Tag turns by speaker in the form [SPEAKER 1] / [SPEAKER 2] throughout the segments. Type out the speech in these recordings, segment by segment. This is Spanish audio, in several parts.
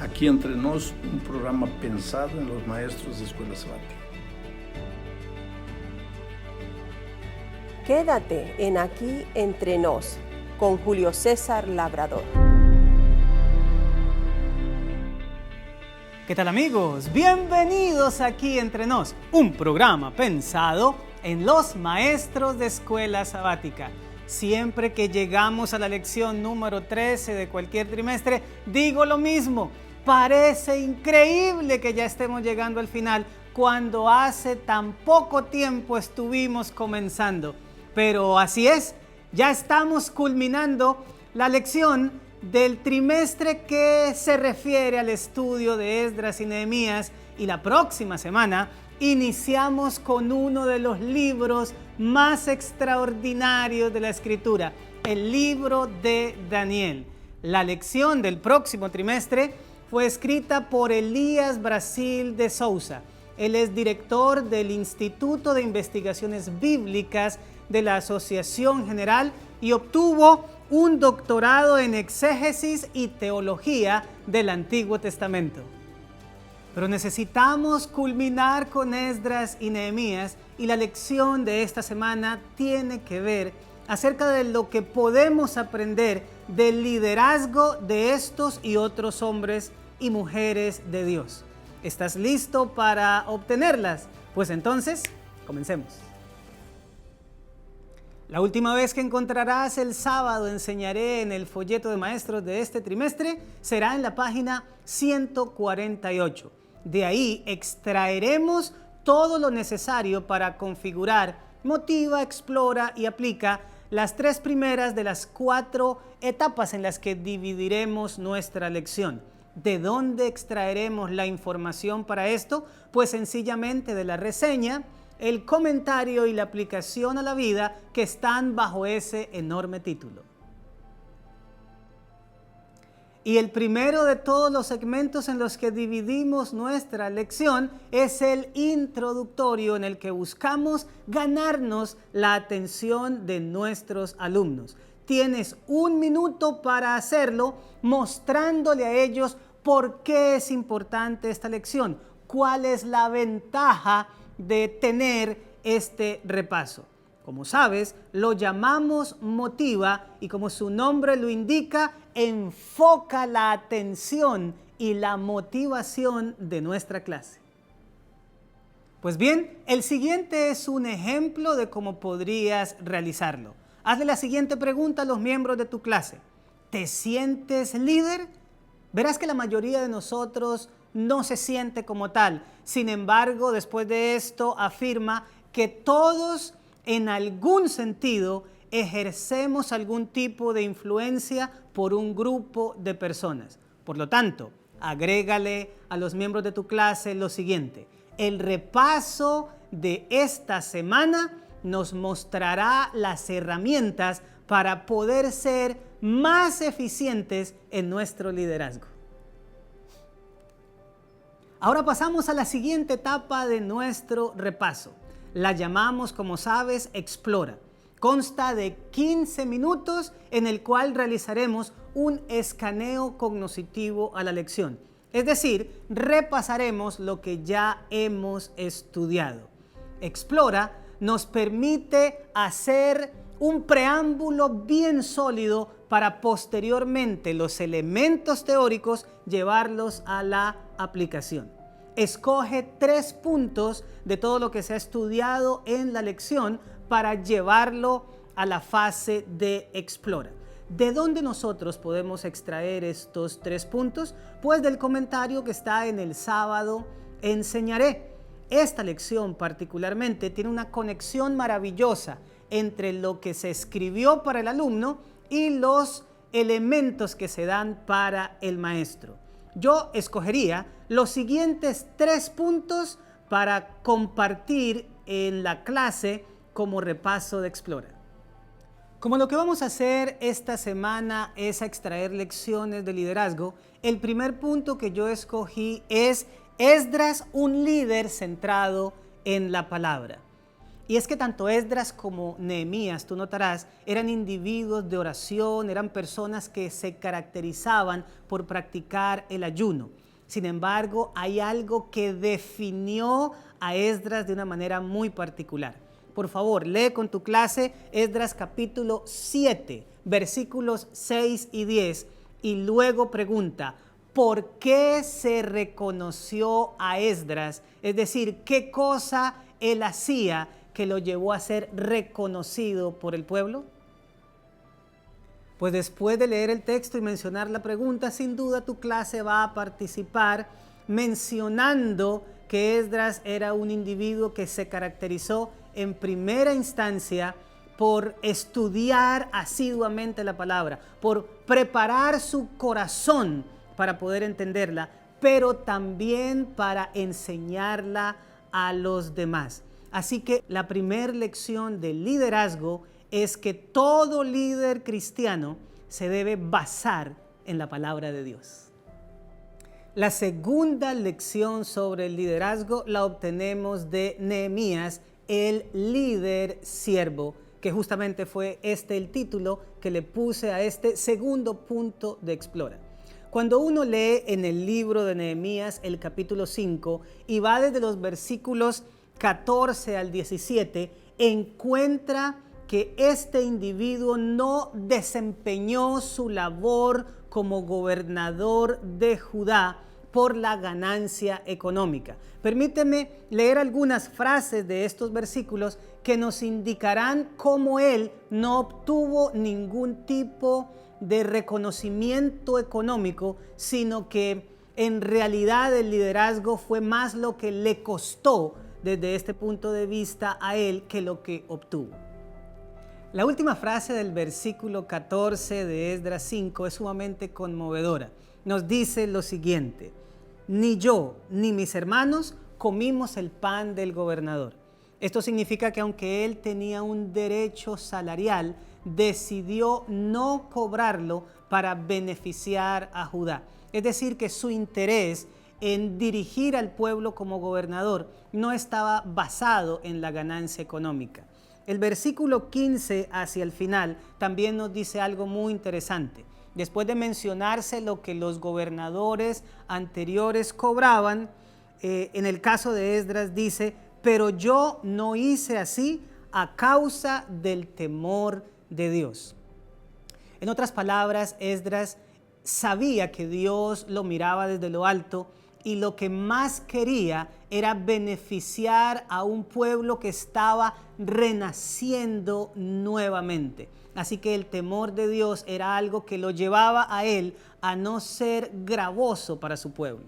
[SPEAKER 1] Aquí Entre Nos, un programa pensado en los maestros de escuela sabática.
[SPEAKER 2] Quédate en Aquí Entre Nos con Julio César Labrador.
[SPEAKER 3] ¿Qué tal, amigos? Bienvenidos a Aquí Entre Nos, un programa pensado en los maestros de escuela sabática. Siempre que llegamos a la lección número 13 de cualquier trimestre, digo lo mismo. Parece increíble que ya estemos llegando al final cuando hace tan poco tiempo estuvimos comenzando. Pero así es, ya estamos culminando la lección del trimestre que se refiere al estudio de Esdras y Nehemías, y la próxima semana iniciamos con uno de los libros más extraordinarios de la Escritura, el libro de Daniel. La lección del próximo trimestre fue escrita por Elías Brasil de Souza. Él es director del Instituto de Investigaciones Bíblicas de la Asociación General y obtuvo un doctorado en exégesis y teología del Antiguo Testamento. Pero necesitamos culminar con Esdras y Nehemías, y la lección de esta semana tiene que ver acerca de lo que podemos aprender del liderazgo de estos y otros hombres y mujeres de Dios. ¿Estás listo para obtenerlas? Pues entonces, comencemos. La última vez que encontrarás el sábado enseñaré en el folleto de maestros de este trimestre será en la página 148. De ahí extraeremos todo lo necesario para configurar, motiva, explora y aplica las 3 primeras de las 4 etapas en las que dividiremos nuestra lección. ¿De dónde extraeremos la información para esto? Pues sencillamente de la reseña, el comentario y la aplicación a la vida que están bajo ese enorme título. Y el primero de todos los segmentos en los que dividimos nuestra lección es el introductorio, en el que buscamos ganarnos la atención de nuestros alumnos. Tienes 1 minuto para hacerlo, mostrándole a ellos por qué es importante esta lección, cuál es la ventaja de tener este repaso. Como sabes, lo llamamos motiva, y como su nombre lo indica, enfoca la atención y la motivación de nuestra clase. Pues bien, el siguiente es un ejemplo de cómo podrías realizarlo. Hazle la siguiente pregunta a los miembros de tu clase. ¿Te sientes líder? Verás que la mayoría de nosotros no se siente como tal. Sin embargo, después de esto afirma que todos en algún sentido ejercemos algún tipo de influencia por un grupo de personas. Por lo tanto, agrégale a los miembros de tu clase lo siguiente: el repaso de esta semana nos mostrará las herramientas para poder ser más eficientes en nuestro liderazgo. Ahora pasamos a la siguiente etapa de nuestro repaso. La llamamos, como sabes, Explora. Consta de 15 minutos en el cual realizaremos un escaneo cognoscitivo a la lección. Es decir, repasaremos lo que ya hemos estudiado. Explora nos permite hacer un preámbulo bien sólido para posteriormente los elementos teóricos llevarlos a la aplicación. Escoge 3 puntos de todo lo que se ha estudiado en la lección para llevarlo a la fase de Explora. ¿De dónde nosotros podemos extraer estos 3 puntos? Pues del comentario que está en el sábado enseñaré. Esta lección particularmente tiene una conexión maravillosa entre lo que se escribió para el alumno y los elementos que se dan para el maestro. Yo escogería los siguientes 3 puntos para compartir en la clase como repaso de Explora. Como lo que vamos a hacer esta semana es extraer lecciones de liderazgo, el primer punto que yo escogí es Esdras, un líder centrado en la palabra. Y es que tanto Esdras como Nehemías, tú notarás, eran individuos de oración, eran personas que se caracterizaban por practicar el ayuno. Sin embargo, hay algo que definió a Esdras de una manera muy particular. Por favor, lee con tu clase Esdras capítulo 7, versículos 6 y 10, y luego pregunta, ¿por qué se reconoció a Esdras? Es decir, ¿qué cosa él hacía que lo llevó a ser reconocido por el pueblo? Pues después de leer el texto y mencionar la pregunta, sin duda tu clase va a participar mencionando que Esdras era un individuo que se caracterizó en primera instancia por estudiar asiduamente la palabra, por preparar su corazón para poder entenderla, pero también para enseñarla a los demás. Así que la primera lección del liderazgo es que todo líder cristiano se debe basar en la palabra de Dios. La segunda lección sobre el liderazgo la obtenemos de Nehemías, el líder siervo, que justamente fue el título que le puse a este segundo punto de Explora. Cuando uno lee en el libro de Nehemías el capítulo 5 y va desde los versículos 14 al 17, encuentra que este individuo no desempeñó su labor como gobernador de Judá por la ganancia económica. Permíteme leer algunas frases de estos versículos que nos indicarán cómo él no obtuvo ningún tipo de reconocimiento económico, sino que en realidad el liderazgo fue más lo que le costó desde este punto de vista a él que lo que obtuvo. La última frase del versículo 14 de Esdras 5 es sumamente conmovedora. Nos dice lo siguiente: ni yo ni mis hermanos comimos el pan del gobernador. Esto significa que aunque él tenía un derecho salarial, decidió no cobrarlo para beneficiar a Judá. Es decir, que su interés en dirigir al pueblo como gobernador no estaba basado en la ganancia económica. El versículo 15 hacia el final también nos dice algo muy interesante. Después de mencionarse lo que los gobernadores anteriores cobraban, en el caso de Esdras dice, pero yo no hice así a causa del temor de Dios. En otras palabras, Esdras sabía que Dios lo miraba desde lo alto y lo que más quería era beneficiar a un pueblo que estaba renaciendo nuevamente. Así que el temor de Dios era algo que lo llevaba a él a no ser gravoso para su pueblo.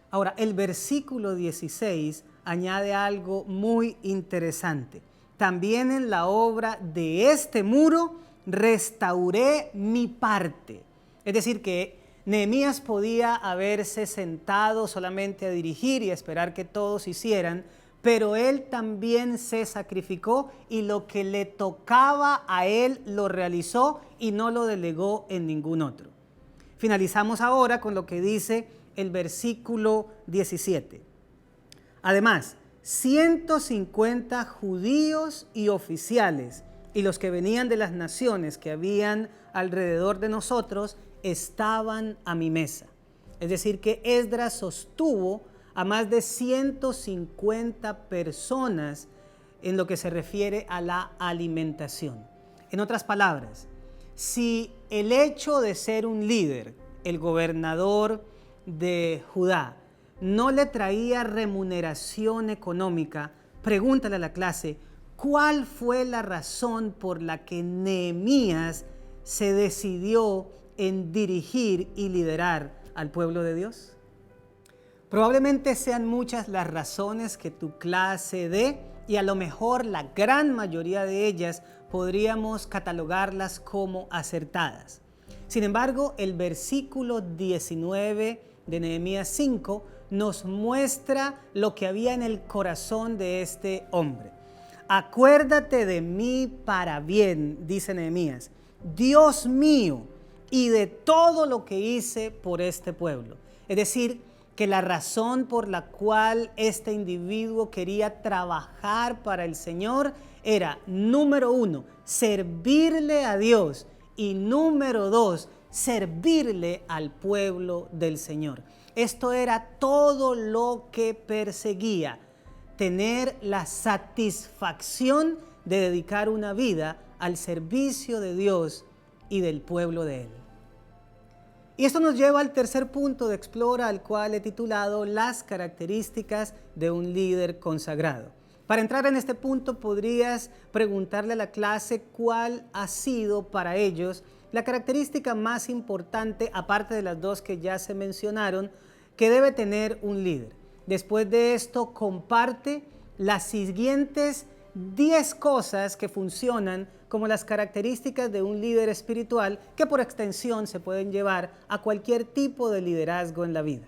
[SPEAKER 3] Ahora, el versículo 16 añade algo muy interesante. También en la obra de este muro restauré mi parte. Es decir, que Nehemías podía haberse sentado solamente a dirigir y esperar que todos hicieran, pero él también se sacrificó y lo que le tocaba a él lo realizó y no lo delegó en ningún otro. Finalizamos ahora con lo que dice el versículo 17. Además, 150 judíos y oficiales y los que venían de las naciones que habían alrededor de nosotros estaban a mi mesa. Es decir, que Esdras sostuvo a más de 150 personas en lo que se refiere a la alimentación. En otras palabras, si el hecho de ser un líder, el gobernador de Judá, no le traía remuneración económica, pregúntale a la clase, ¿cuál fue la razón por la que Nehemías se decidió en dirigir y liderar al pueblo de Dios? Probablemente sean muchas las razones que tu clase dé y a lo mejor la gran mayoría de ellas podríamos catalogarlas como acertadas. Sin embargo, el versículo 19 de Nehemías 5 nos muestra lo que había en el corazón de este hombre. Acuérdate de mí para bien, dice Nehemías, Dios mío, y de todo lo que hice por este pueblo. Es decir, que la razón por la cual este individuo quería trabajar para el Señor era, número 1, servirle a Dios y número 2, servirle al pueblo del Señor. Esto era todo lo que perseguía, tener la satisfacción de dedicar una vida al servicio de Dios y del pueblo de Él. Y esto nos lleva al tercer punto de Explora, al cual he titulado Las características de un líder consagrado. Para entrar en este punto podrías preguntarle a la clase cuál ha sido para ellos la característica más importante, aparte de las dos que ya se mencionaron, que debe tener un líder. Después de esto, comparte las siguientes 10 cosas que funcionan como las características de un líder espiritual que por extensión se pueden llevar a cualquier tipo de liderazgo en la vida.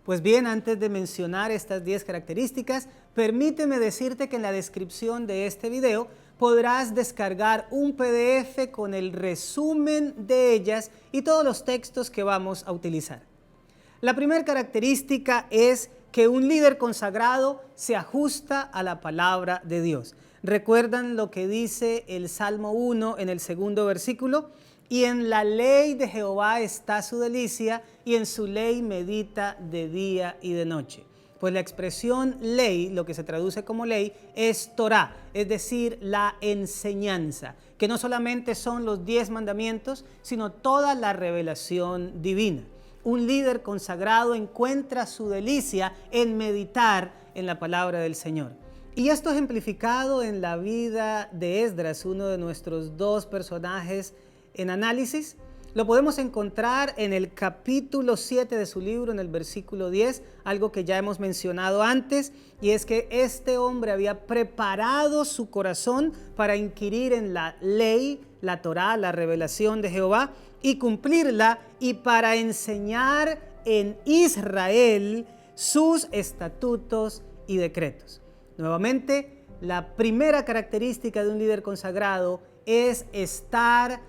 [SPEAKER 3] Pues bien, antes de mencionar estas 10 características, permíteme decirte que en la descripción de este video podrás descargar un PDF con el resumen de ellas y todos los textos que vamos a utilizar. La primera característica es que un líder consagrado se ajusta a la palabra de Dios. ¿Recuerdan lo que dice el Salmo 1 en el segundo versículo? Y en la ley de Jehová está su delicia, y en su ley medita de día y de noche. Pues la expresión ley, lo que se traduce como ley, es Torá, es decir, la enseñanza, que no solamente son los 10 mandamientos, sino toda la revelación divina. Un líder consagrado encuentra su delicia en meditar en la palabra del Señor. Y esto ejemplificado en la vida de Esdras, uno de nuestros 2 personajes en análisis. Lo podemos encontrar en el capítulo 7 de su libro, en el versículo 10, algo que ya hemos mencionado antes, y es que este hombre había preparado su corazón para inquirir en la ley, la Torá, la revelación de Jehová, y cumplirla, y para enseñar en Israel sus estatutos y decretos. Nuevamente, la primera característica de un líder consagrado es estar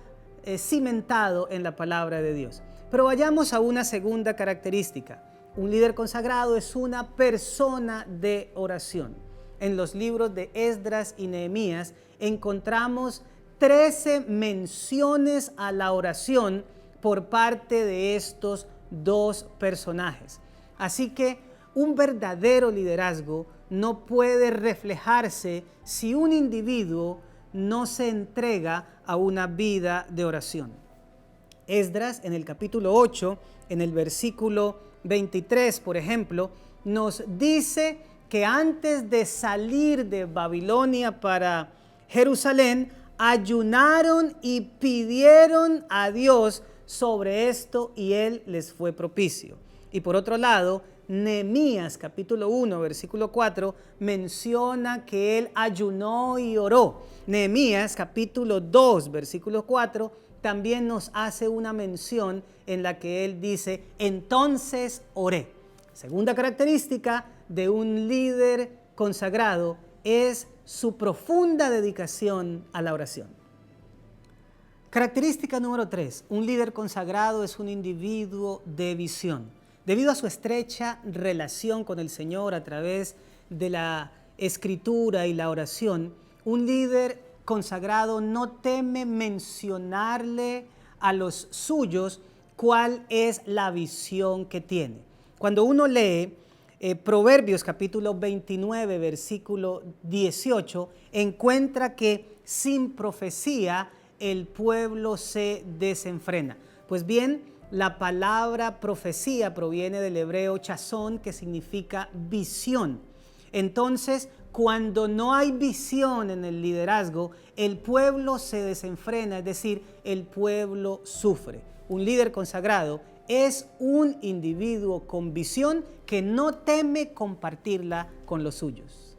[SPEAKER 3] cimentado en la palabra de Dios. Pero vayamos a una segunda característica. Un líder consagrado es una persona de oración. En los libros de Esdras y Nehemías encontramos 13 menciones a la oración por parte de estos 2 personajes. Así que un verdadero liderazgo no puede reflejarse si un individuo no se entrega a una vida de oración. Esdras, en el capítulo 8, en el versículo 23, por ejemplo, nos dice que antes de salir de Babilonia para Jerusalén, ayunaron y pidieron a Dios sobre esto y Él les fue propicio. Y por otro lado, Nehemías capítulo 1 versículo 4 menciona que él ayunó y oró. Nehemías capítulo 2 versículo 4 también nos hace una mención en la que él dice, entonces oré. Segunda característica de un líder consagrado es su profunda dedicación a la oración. Característica número 3, un líder consagrado es un individuo de visión. Debido a su estrecha relación con el Señor a través de la escritura y la oración, un líder consagrado no teme mencionarle a los suyos cuál es la visión que tiene. Cuando uno lee Proverbios capítulo 29, versículo 18, encuentra que sin profecía el pueblo se desenfrena. Pues bien, la palabra profecía proviene del hebreo chazón, que significa visión. Entonces, cuando no hay visión en el liderazgo, el pueblo se desenfrena, es decir, el pueblo sufre. Un líder consagrado es un individuo con visión que no teme compartirla con los suyos.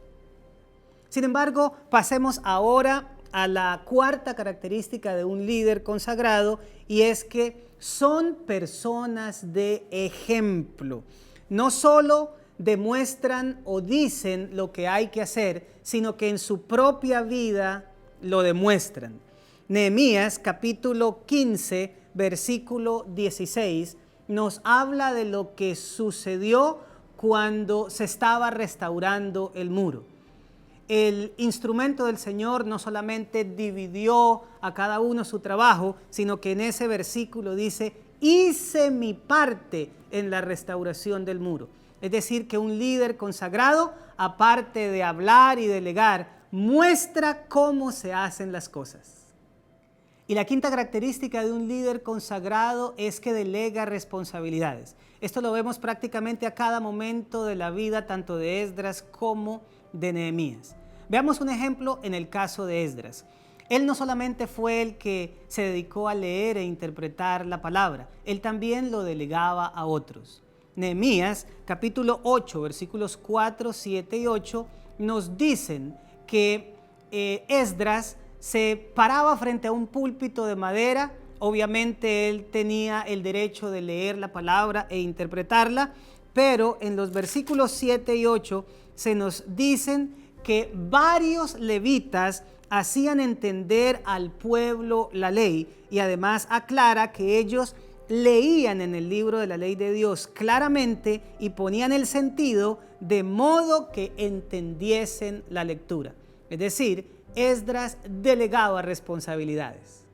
[SPEAKER 3] Sin embargo, pasemos ahora a la cuarta característica de un líder consagrado, y es que son personas de ejemplo. No solo demuestran o dicen lo que hay que hacer, sino que en su propia vida lo demuestran. Nehemías capítulo 15, versículo 16, nos habla de lo que sucedió cuando se estaba restaurando el muro. El instrumento del Señor no solamente dividió a cada uno su trabajo, sino que en ese versículo dice, hice mi parte en la restauración del muro. Es decir, que un líder consagrado, aparte de hablar y delegar, muestra cómo se hacen las cosas. Y la quinta característica de un líder consagrado es que delega responsabilidades. Esto lo vemos prácticamente a cada momento de la vida, tanto de Esdras como de Nehemías. Veamos un ejemplo en el caso de Esdras. Él no solamente fue el que se dedicó a leer e interpretar la palabra, él también lo delegaba a otros. Nehemías, capítulo 8, versículos 4, 7 y 8, nos dicen que Esdras se paraba frente a un púlpito de madera. Obviamente él tenía el derecho de leer la palabra e interpretarla, pero en los versículos 7 y 8 se nos dicen que varios levitas hacían entender al pueblo la ley, y además aclara que ellos leían en el libro de la ley de Dios claramente y ponían el sentido de modo que entendiesen la lectura. Es decir, Esdras delegaba responsabilidades.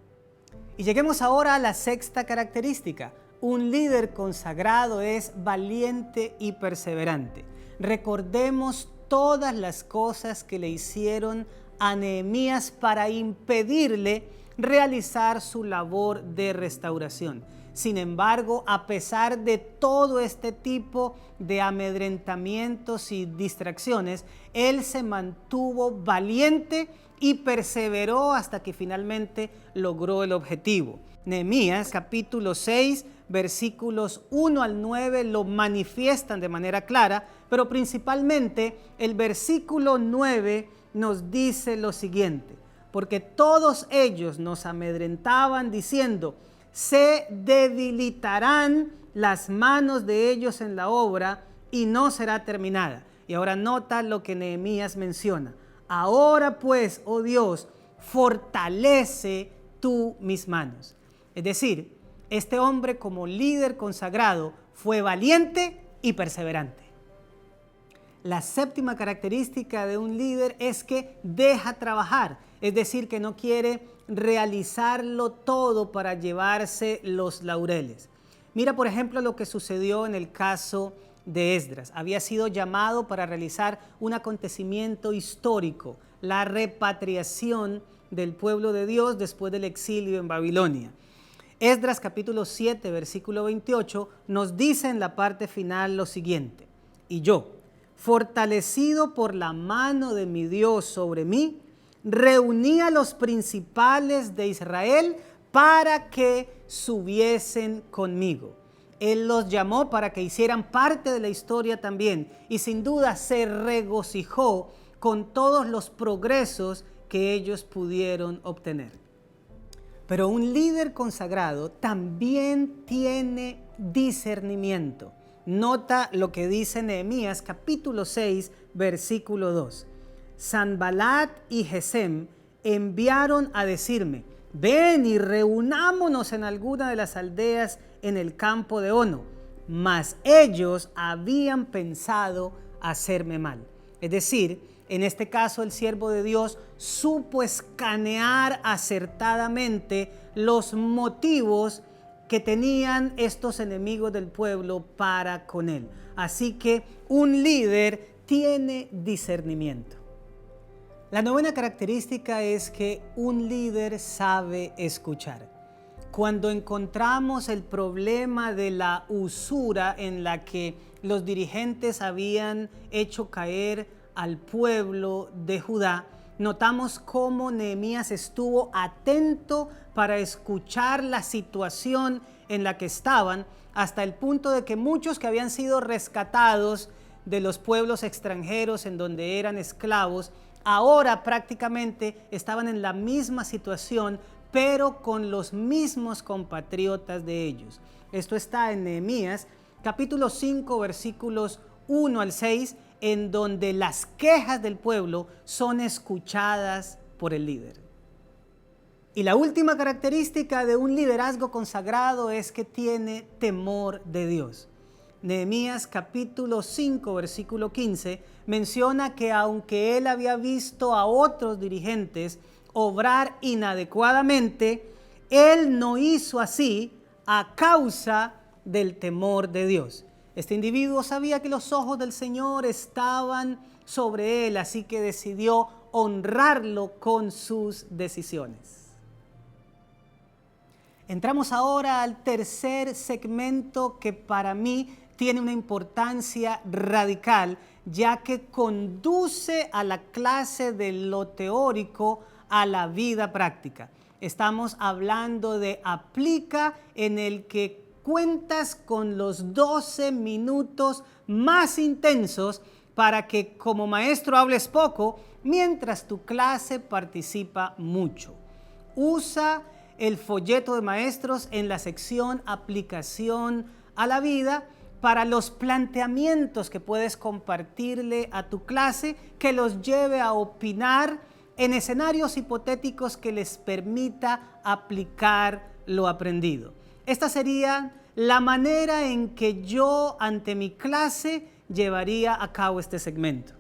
[SPEAKER 3] Y lleguemos ahora a la sexta característica. Un líder consagrado es valiente y perseverante. Recordemos todas las cosas que le hicieron a Nehemías para impedirle realizar su labor de restauración. Sin embargo, a pesar de todo este tipo de amedrentamientos y distracciones, él se mantuvo valiente y perseveró hasta que finalmente logró el objetivo. Nehemías capítulo 6, versículos 1 al 9 lo manifiestan de manera clara, pero principalmente el versículo 9 nos dice lo siguiente: porque todos ellos nos amedrentaban diciendo, se debilitarán las manos de ellos en la obra y no será terminada. Y ahora nota lo que Nehemías menciona. Ahora pues, oh Dios, fortalece tú mis manos. Es decir, este hombre como líder consagrado fue valiente y perseverante. La séptima característica de un líder es que deja trabajar, es decir, que no quiere realizarlo todo para llevarse los laureles. Mira, por ejemplo, lo que sucedió en el caso de Esdras. Había sido llamado para realizar un acontecimiento histórico, la repatriación del pueblo de Dios después del exilio en Babilonia. Esdras capítulo 7, versículo 28 nos dice en la parte final lo siguiente: y yo, fortalecido por la mano de mi Dios sobre mí, reuní a los principales de Israel para que subiesen conmigo. Él los llamó para que hicieran parte de la historia también, y sin duda se regocijó con todos los progresos que ellos pudieron obtener. Pero un líder consagrado también tiene discernimiento. Nota lo que dice Nehemías capítulo 6, versículo 2. Sanbalat y Gesem enviaron a decirme, ven y reunámonos en alguna de las aldeas en el campo de Ono. Mas ellos habían pensado hacerme mal. Es decir, en este caso el siervo de Dios supo escanear acertadamente los motivos que tenían estos enemigos del pueblo para con él. Así que un líder tiene discernimiento. La novena característica es que un líder sabe escuchar. Cuando encontramos el problema de la usura en la que los dirigentes habían hecho caer al pueblo de Judá, notamos cómo Nehemías estuvo atento para escuchar la situación en la que estaban, hasta el punto de que muchos que habían sido rescatados de los pueblos extranjeros en donde eran esclavos, ahora prácticamente estaban en la misma situación, pero con los mismos compatriotas de ellos. Esto está en Nehemías capítulo 5, versículos 1 al 6, en donde las quejas del pueblo son escuchadas por el líder. Y la última característica de un liderazgo consagrado es que tiene temor de Dios. Nehemías capítulo 5, versículo 15, menciona que aunque él había visto a otros dirigentes obrar inadecuadamente, él no hizo así a causa del temor de Dios. Este individuo sabía que los ojos del Señor estaban sobre él, así que decidió honrarlo con sus decisiones. Entramos ahora al tercer segmento que para mí tiene una importancia radical, ya que conduce a la clase de lo teórico a la vida práctica. Estamos hablando de aplica, en el que cuentas con los 12 minutos más intensos para que como maestro hables poco, mientras tu clase participa mucho. Usa el folleto de maestros en la sección aplicación a la vida para los planteamientos que puedes compartirle a tu clase, que los lleve a opinar en escenarios hipotéticos que les permita aplicar lo aprendido. Esta sería la manera en que yo ante mi clase llevaría a cabo este segmento.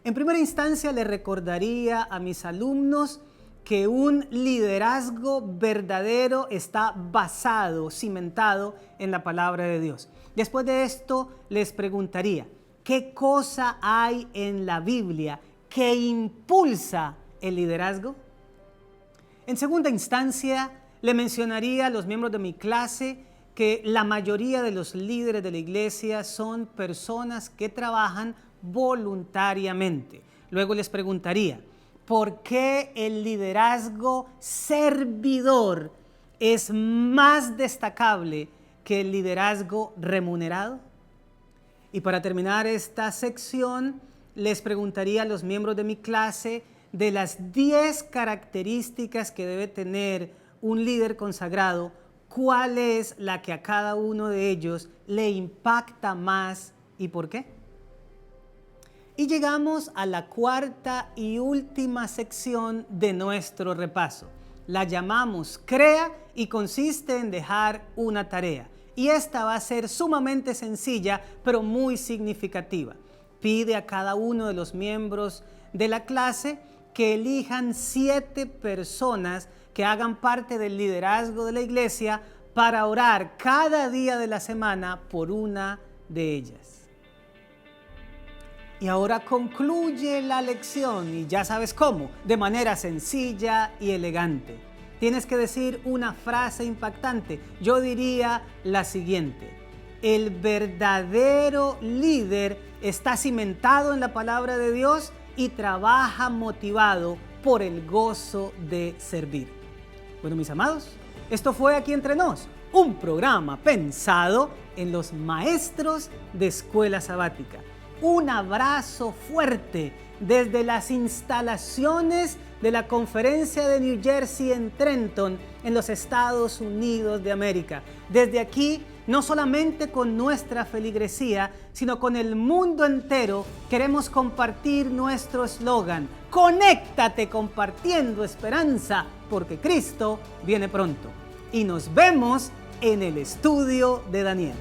[SPEAKER 3] En primera instancia, le recordaría a mis alumnos que un liderazgo verdadero está basado, cimentado en la palabra de Dios. Después de esto, les preguntaría, ¿qué cosa hay en la Biblia que impulsa el liderazgo? En segunda instancia, le mencionaría a los miembros de mi clase que la mayoría de los líderes de la iglesia son personas que trabajan voluntariamente. Luego les preguntaría, ¿por qué el liderazgo servidor es más destacable que el liderazgo remunerado? Y para terminar esta sección, les preguntaría a los miembros de mi clase de las 10 características que debe tener un líder consagrado, ¿cuál es la que a cada uno de ellos le impacta más y por qué? Y llegamos a la cuarta y última sección de nuestro repaso. La llamamos Crea y consiste en dejar una tarea. Y esta va a ser sumamente sencilla, pero muy significativa. Pide a cada uno de los miembros de la clase que elijan 7 personas que hagan parte del liderazgo de la iglesia para orar cada día de la semana por una de ellas. Y ahora concluye la lección, y ya sabes cómo, de manera sencilla y elegante. Tienes que decir una frase impactante. Yo diría la siguiente: el verdadero líder está cimentado en la palabra de Dios y trabaja motivado por el gozo de servir. Bueno, mis amados, esto fue Aquí Entre Nos, un programa pensado en los maestros de escuela sabática. Un abrazo fuerte desde las instalaciones de la Conferencia de New Jersey en Trenton, en los Estados Unidos de América. Desde aquí, no solamente con nuestra feligresía, sino con el mundo entero, queremos compartir nuestro eslogan: conéctate compartiendo esperanza, porque Cristo viene pronto. Y nos vemos en el estudio de Daniel.